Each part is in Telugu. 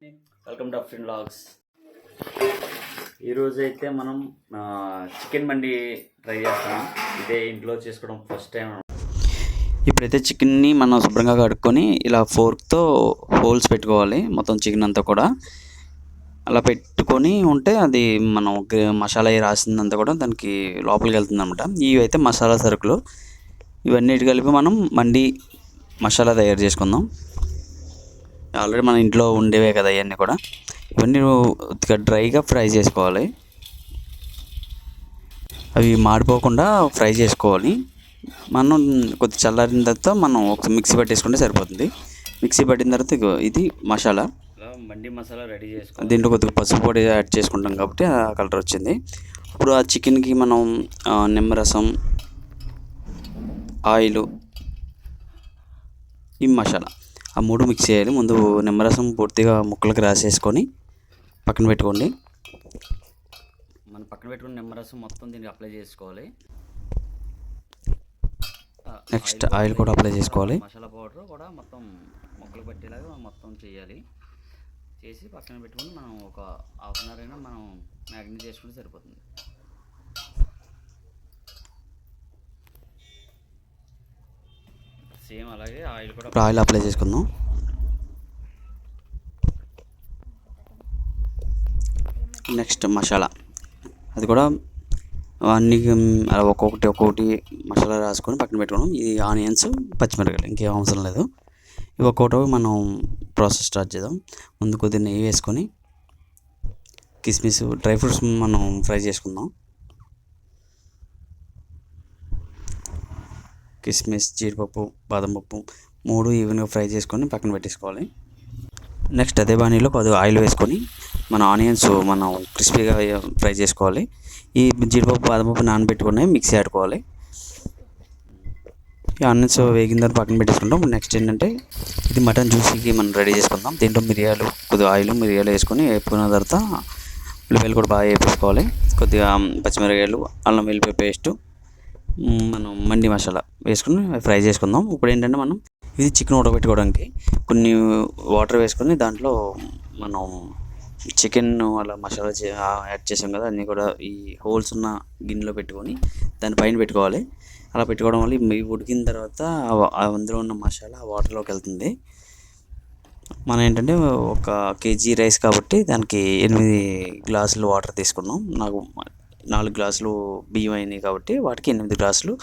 Welcome to Afrin vlogs. ఈరోజు అయితే మనం చికెన్ మండి ట్రై చేస్తున్నాం. ఇదే ఇంట్లో చేసుకోవడం ఫస్ట్ టైం. ఇప్పుడైతే చికెన్ని మనం శుభ్రంగా కడుక్కొని ఇలా ఫోర్క్తో హోల్స్ పెట్టుకోవాలి. మొత్తం చికెన్ అంతా కూడా అలా పెట్టుకొని ఉంటే అది మనం మసాలా రాసిందంతా కూడా దానికి లోపలికి వెళ్తుంది అనమాట. ఇవి అయితే మసాలా సరుకులు. ఇవన్నీ కలిపి మనం మండి మసాలా తయారు చేసుకుందాం. ఆల్రెడీ మన ఇంట్లో ఉండేవే కదా ఇవన్నీ కూడా. ఇవన్నీ డ్రైగా ఫ్రై చేసుకోవాలి. అవి మాడిపోకుండా ఫ్రై చేసుకోవాలి. మనం కొద్ది చల్లారిన తర్వాత మనం ఒక మిక్సీ పట్టేసుకుంటే సరిపోతుంది. మిక్సీ పట్టిన తర్వాత ఇది మసాలా, మండి మసాలా రెడీ చేసుకోవాలి. దీంట్లో కొద్దిగా పసుపు పొడి యాడ్ చేసుకుంటాం కాబట్టి ఆ కలర్ వచ్చింది. ఇప్పుడు ఆ చికెన్కి మనం నిమ్మరసం, ఆయిల్, ఈ మసాలా ఆ మూడు మిక్స్ చేయాలి. ముందు నిమ్మరసం పూర్తిగా ముక్కలకి రాసేసుకొని పక్కన పెట్టుకోండి. మనం పక్కన పెట్టుకుని నిమ్మరసం మొత్తం దీనికి అప్లై చేసుకోవాలి. నెక్స్ట్ ఆయిల్ కూడా అప్లై చేసుకోవాలి. మసాలా పౌడర్ కూడా మొత్తం ముక్కలు పట్టేలాగా మొత్తం చేయాలి. చేసి పక్కన పెట్టుకుని మనం ఒక హాఫ్ అన్ అవర్ అయినా మనం మ్యాగ్నేట్ చేసుకుంటే సరిపోతుంది. సేమ్ అలాగే ఆయిల్ కూడా ఆయిల్ అప్లై చేసుకుందాం. నెక్స్ట్ మసాలా, అది కూడా అన్ని ఒక్కొక్కటి మసాలా రాసుకొని పక్కన పెట్టుకోవడం. ఇది ఆనియన్స్, పచ్చిమిరపకాయలు, ఇంకేం అవసరం లేదు. ఇవి ఒక్కొక్కటి మనం ప్రాసెస్ స్టార్ట్ చేద్దాం. ముందు కొద్దిగా నెయ్యి వేసుకొని కిస్మిస్, డ్రై ఫ్రూట్స్ మనం ఫ్రై చేసుకుందాం. కిస్మిస్, జీడిపప్పు, బాదం పప్పు మూడు ఈవెన్గా ఫ్రై చేసుకొని పక్కన పెట్టేసుకోవాలి. నెక్స్ట్ అదే బాణీలో కొద్దిగా ఆయిల్ వేసుకొని మన ఆనియన్స్ మనం క్రిస్పీగా ఫ్రై చేసుకోవాలి. ఈ జీడిపప్పు, బాదం పప్పు నానబెట్టుకుని మిక్సీ ఆడుకోవాలి. ఈ ఆనియన్స్ వేగిన తర్వాత పక్కన పెట్టేసుకుంటాం. నెక్స్ట్ ఏంటంటే ఇది మటన్ జ్యూసీకి మనం రెడీ చేసుకుందాం. దీంట్లో మిరియాలు, కొద్దిగా ఆయిల్, మిరియాలు వేసుకొని వేపుకున్న తర్వాత ఉల్లిపాయలు కూడా బాగా వేపేసుకోవాలి. కొద్దిగా పచ్చిమిరపకాయలు, అల్లం వెల్లుల్లి పేస్టు, మనం మండి మసాలా వేసుకుని ఫ్రై చేసుకుందాం. ఇప్పుడు ఏంటంటే మనం ఇది చికెన్ ఉడకబెట్టుకోవడానికి కొన్ని వాటర్ వేసుకొని దాంట్లో మనం చికెన్ అలా మసాలా యాడ్ చేసాం కదా, అన్నీ కూడా ఈ హోల్స్ ఉన్న గిన్నెలో పెట్టుకొని దానిపైన పెట్టుకోవాలి. అలా పెట్టుకోవడం వల్ల ఇవి ఉడికిన తర్వాత అందులో ఉన్న మసాలా ఆ వాటర్లోకి వెళ్తుంది. మనం ఏంటంటే 1 kg రైస్ కాబట్టి దానికి 8 గ్లాసులు వాటర్ తీసుకున్నాం. నాకు 4 గ్లాసులు బియ్యం అయినాయి కాబట్టి వాటికి 8 గ్లాసులు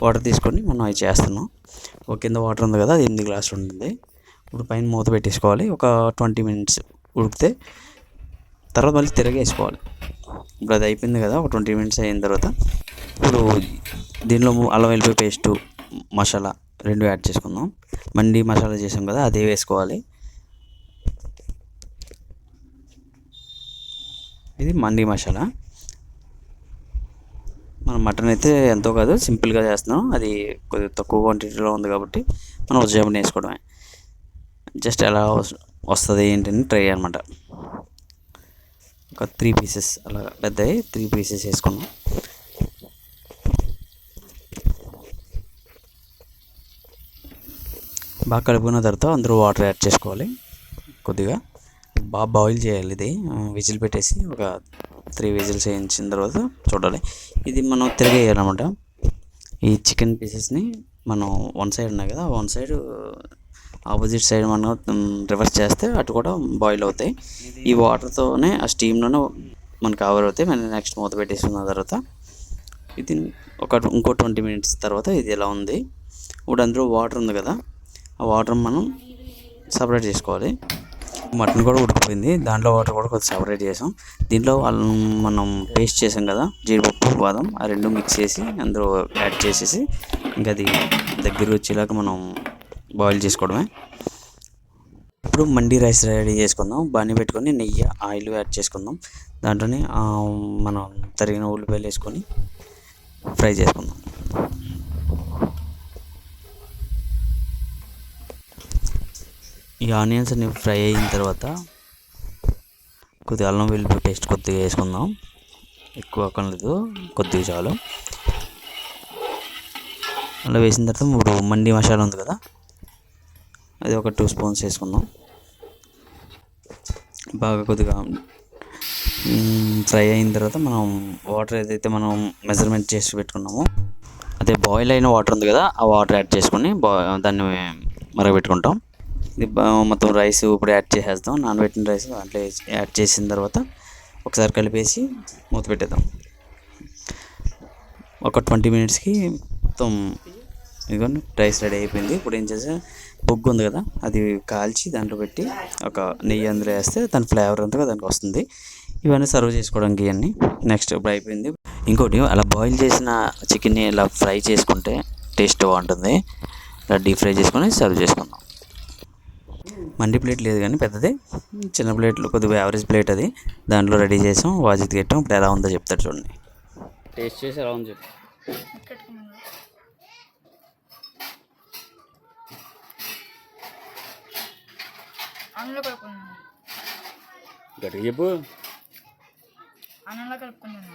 వాటర్ తీసుకొని మనం అవి చేస్తున్నాం. కింద వాటర్ ఉంది కదా, అది 8 గ్లాసులు ఉంటుంది. ఇప్పుడు పైన మూత పెట్టేసుకోవాలి. ఒక 20 minutes ఉడికితే తర్వాత మళ్ళీ తిరగేసుకోవాలి. ఇప్పుడు అది అయిపోయింది కదా, ఒక 20 minutes అయిన తర్వాత ఇప్పుడు దీనిలో అల్లం వెల్లుల్లి పేస్టు, మసాలా 2 యాడ్ చేసుకుందాం. మండి మసాలా చేసాం కదా, అదే వేసుకోవాలి. ఇది మండి మసాలా. మనం మటన్ అయితే ఎంతో కాదు, సింపుల్గా చేస్తున్నాం. అది కొద్దిగా తక్కువ క్వాంటిటీలో ఉంది కాబట్టి మనం ఉజ్జాయింపు వేసుకోవడమే. జస్ట్ ఎలా వస్తుంది ఏంటని ట్రై అనమాట. ఒక 3 pieces అలా పెద్దవి 3 pieces వేసుకున్నాం. బాగా కలుపుకున్న తర్వాత అందులో వాటర్ యాడ్ చేసుకోవాలి. కొద్దిగా బాగా బాయిల్ చేయాలి. ఇది విజిల్ పెట్టేసి ఒక 3 విజిల్స్ వేయించిన తర్వాత చూడాలి. ఇది మనం తిరగేయాలన్నమాట. ఈ చికెన్ పీసెస్ని మనం వన్ సైడ్ ఉన్నాయి కదా, వన్ సైడ్ ఆపోజిట్ సైడ్ మనం రివర్స్ చేస్తే అటు కూడా బాయిల్ అవుతాయి. ఈ వాటర్తోనే ఆ స్టీమ్లోనే మనకు కవర్ అవుతాయి. మనం నెక్స్ట్ మూత పెట్టేసుకున్న తర్వాత ఇది ఇంకో 20 minutes తర్వాత ఇది ఎలా ఉంది. ఇప్పుడు అందులో వాటర్ ఉంది కదా, ఆ వాటర్ మనం సపరేట్ చేసుకోవాలి. మటన్ కూడా ఉడికిపోయింది, దాంట్లో వాటర్ కూడా కొంచెం సపరేట్ చేసాం. దీంట్లో మనం పేస్ట్ చేసాం కదా, జీడిపప్పు, బాదం, ఆ 2 మిక్స్ చేసి అందులో యాడ్ చేసేసి ఇంకా అది దగ్గర వచ్చేలాగా మనం బాయిల్ చేసుకోవడమే. ఇప్పుడు మండి రైస్ రెడీ చేసుకుందాం. బాణీ పెట్టుకొని నెయ్యి, ఆయిల్ యాడ్ చేసుకుందాం. దాంట్లోనే మనం తరిగిన ఉల్లిపాయలు వేసుకొని ఫ్రై చేసుకుందాం. ఈ ఆనియన్స్ అన్ని ఫ్రై అయిన తర్వాత కొద్దిగా అల్లం వెల్లుల్లి పేస్ట్ కొద్దిగా వేసుకుందాం. ఎక్కువ అక్కర్లేదు, కొద్దిగా చాలు. అలా వేసిన తర్వాత ఇప్పుడు మండి మసాలా ఉంది కదా, అది ఒక 2 spoons వేసుకుందాం. బాగా కొద్దిగా ఫ్రై అయిన తర్వాత మనం వాటర్ ఏదైతే మనం మెజర్మెంట్ చేసి పెట్టుకున్నామో అదే బాయిల్ అయిన వాటర్ ఉంది కదా, ఆ వాటర్ యాడ్ చేసుకొని దాన్ని మరగబెట్టుకుంటాం. ఇది మొత్తం రైస్ ఇప్పుడు యాడ్ చేసేద్దాం. నానబెట్టిన రైస్ దాంట్లో యాడ్ చేసిన తర్వాత ఒకసారి కలిపేసి మూత పెట్టేద్దాం. ఒక 20 మినిట్స్కి మొత్తం ఇదిగోండి రైస్ రెడీ అయిపోయింది. ఇప్పుడు ఏం చేసా, బొగ్గు ఉంది కదా అది కాల్చి దాంట్లో పెట్టి ఒక నెయ్యి అందులో వేస్తే దాని ఫ్లేవర్ అంతా దానికి వస్తుంది. ఇవన్నీ సర్వ్ చేసుకోవడానికి ఇవన్నీ నెక్స్ట్ ఇప్పుడు అయిపోయింది. ఇంకోటి అలా బాయిల్ చేసిన చికెన్ని ఇలా ఫ్రై చేసుకుంటే టేస్ట్ బాగుంటుంది. ఇలా డీప్ ఫ్రై చేసుకొని సర్వ్ చేసుకుందాం. మండి ప్లేట్ లేదు కానీ పెద్దది, చిన్న ప్లేట్లో కొద్దిగా యావరేజ్ ప్లేట్ అది, దాంట్లో రెడీ చేసాం. వాజిత్ గెట్టాం. ఇప్పుడు ఎలా ఉందో చెప్తాడు చూడండి. టేస్ట్ చేసి ఎలా ఉంది చెప్పు. గట్టిగా చెప్పు. అన్నంలో కలుపుకున్నాను.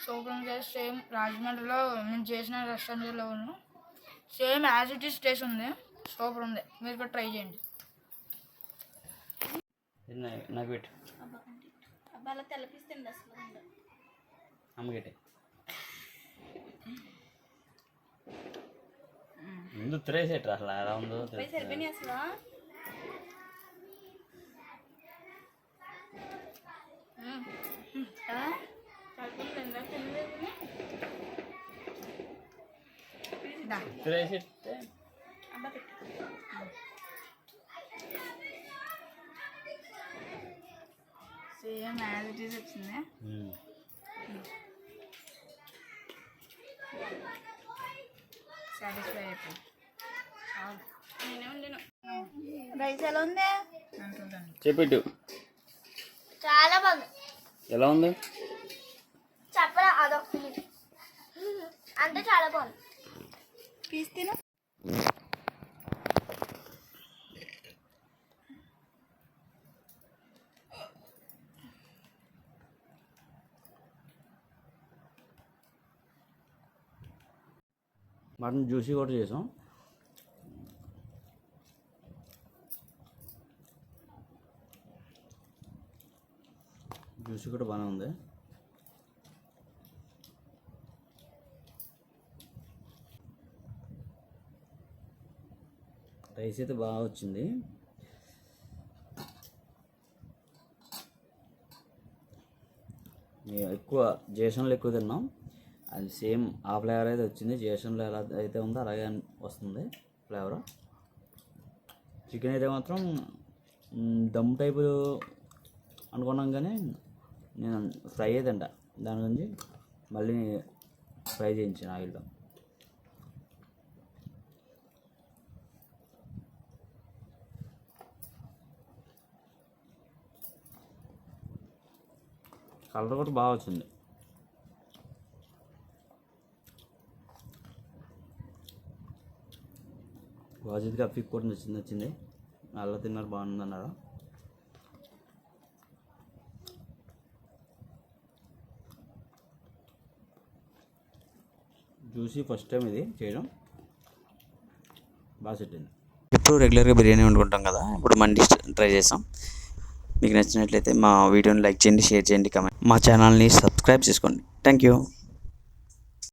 సూపర్ సేమ్ రాజమండ్రిలో నేను చేసిన రెస్టారెంట్లో same as it is taste ఉంది. సూపర్ ఉంది. మీరు కూడా ట్రై చేయండి. నాకు పెట్టు. అలా తెల్లపిస్తుంది అసలు అమ్మగట్టే ముందు త్రేసేట్రా అసలు ఎలా ఉందో సరిపోయినాయి అసలు. త్రేసేట్టే సేమ్ యాజ్ ఇట్ ఈస్ వచ్చింది. సాటిస్ఫై అయిపోయింది. రైస్ ఎలా ఉంది చెప్పిట్టు. చాలా బాగుంది. ఎలా ఉంది చెప్పరా అదొక అంటే చాలా బాగుంది. పీస్ తిను. మటన్ జ్యూసీ కూడా చేసాం. జ్యూసీ కూడా బాగానే ఉంది. రైస్ అయితే బాగా వచ్చింది. ఎక్కువ జేషన్లో ఎక్కువ తిన్నాం. అది సేమ్ ఆ ఫ్లేవర్ అయితే వచ్చింది. జేషన్లో ఎలా అయితే ఉందో అలాగే వస్తుంది ఫ్లేవర్. చికెన్ అయితే మాత్రం దమ్ టైపు అనుకున్నాం కానీ నేను ఫ్రై తింటా, దాని గురించి మళ్ళీ ఫ్రై చేయించాను ఆయిల్లో. కలర్ కూడా బాగా వచ్చింది. వాజిద్గా అఫీక్ కూడా నచ్చింది. అలా తిన్నారు, బాగుంది అన్నారు. జ్యూసీ ఫస్ట్ టైం ఇది చేయడం, బాగా సెట్ అయింది. ఇప్పుడు రెగ్యులర్గా బిర్యానీ వండుకుంటాం కదా, ఇప్పుడు మండి ట్రై చేసాం. మీకు నచ్చినట్లయితే మా వీడియోని లైక్ చేయండి, షేర్ చేయండి, కామెంట్, మా ఛానల్ని సబ్స్క్రైబ్ చేసుకోండి. Thank you.